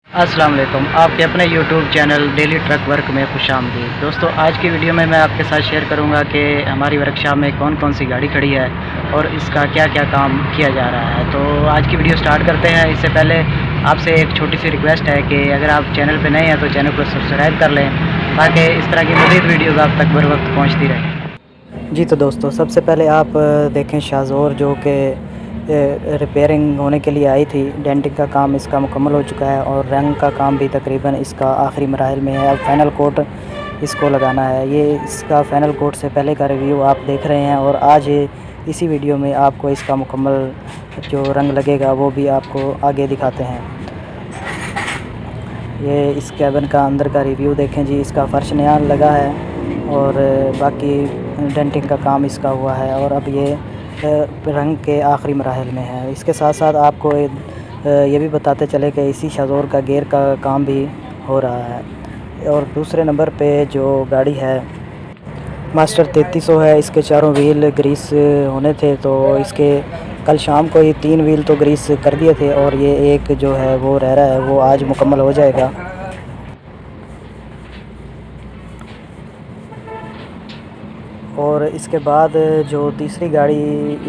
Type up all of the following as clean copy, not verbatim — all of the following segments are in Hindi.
अस्सलाम वालेकुम। आपके अपने YouTube channel daily truck work में खुशामदीद। दोस्तों, आज की वीडियो में मैं आपके साथ शेयर करूंगा कि हमारी वर्कशॉप में कौन कौन सी गाड़ी खड़ी है और इसका क्या क्या काम किया जा रहा है। तो आज की वीडियो स्टार्ट करते हैं। इससे पहले आपसे एक छोटी सी रिक्वेस्ट है कि अगर आप चैनल पर नए हैं तो चैनल को सब्सक्राइब कर लें ताकि इस तरह की मज़ीद वीडियोज़ आप तक बर वक्त पहुँचती रहें। जी तो दोस्तों, सबसे पहले आप देखें शाहज़ोर जो कि रिपेयरिंग होने के लिए आई थी। डेंटिंग का काम इसका मुकम्मल हो चुका है और रंग का काम भी तकरीबन इसका आखिरी मराहिल में है। अब फाइनल कोट इसको लगाना है। ये इसका फाइनल कोट से पहले का रिव्यू आप देख रहे हैं और आज इसी वीडियो में आपको इसका मुकम्मल जो रंग लगेगा वो भी आपको आगे दिखाते हैं। ये इस कैबिन का अंदर का रिव्यू देखें जी। इसका फ़र्श नया लगा है और बाकी डेंटिंग का काम इसका हुआ है और अब ये रंग के आखिरी मराहिल में है। इसके साथ साथ आपको ये भी बताते चले कि इसी शाहज़ोर का गेयर का काम भी हो रहा है। और दूसरे नंबर पे जो गाड़ी है मास्टर 3300 है। इसके चारों व्हील ग्रीस होने थे तो इसके कल शाम को ही 3 व्हील तो ग्रीस कर दिए थे और ये एक जो है वो रह रहा है, वो आज मुकम्मल हो जाएगा। और इसके बाद जो तीसरी गाड़ी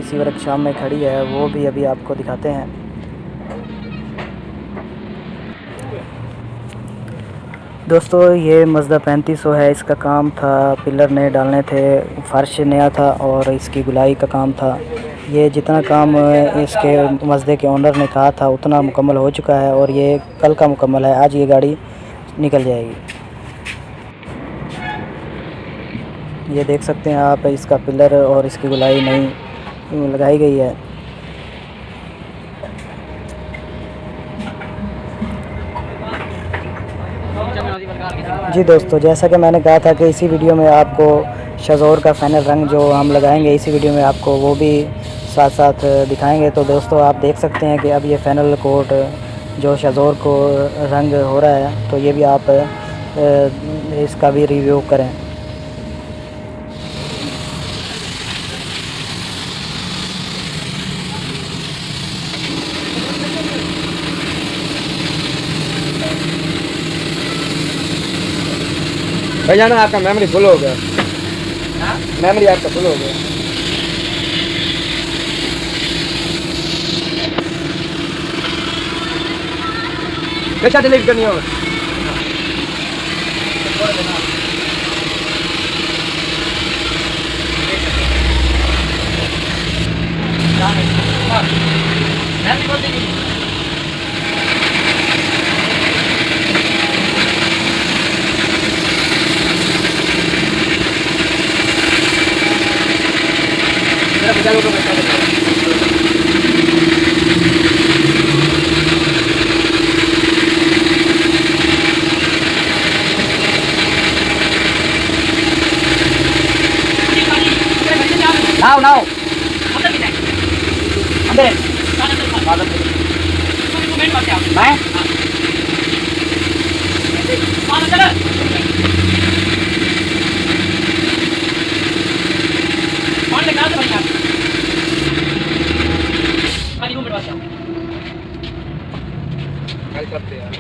इसी वर्कशॉप में खड़ी है वो भी अभी आपको दिखाते हैं। दोस्तों, ये मज़दा 3500 है। इसका काम था, पिलर नए डालने थे, फ़र्श नया था और इसकी गुलाई का काम था। ये जितना काम इसके मज़दे के ओनर ने कहा था उतना मुकम्मल हो चुका है और ये कल का मुकम्मल है। आज ये गाड़ी निकल जाएगी। ये देख सकते हैं आप, इसका पिलर और इसकी गुलाई नई लगाई गई है। जी दोस्तों, जैसा कि मैंने कहा था कि इसी वीडियो में आपको शाहज़ोर का फाइनल रंग जो हम लगाएंगे इसी वीडियो में आपको वो भी साथ साथ दिखाएंगे। तो दोस्तों, आप देख सकते हैं कि अब ये फाइनल कोट जो शाहज़ोर को रंग हो रहा है तो ये भी आप इसका भी रिव्यू करें। भैया आपका मेमोरी फुल हो गया। मेमोरी आपका फुल हो गया। कैसा डिलीट करनी होगा? Now. अंदर मैं कल करते हैं।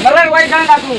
Nara, why can't aku?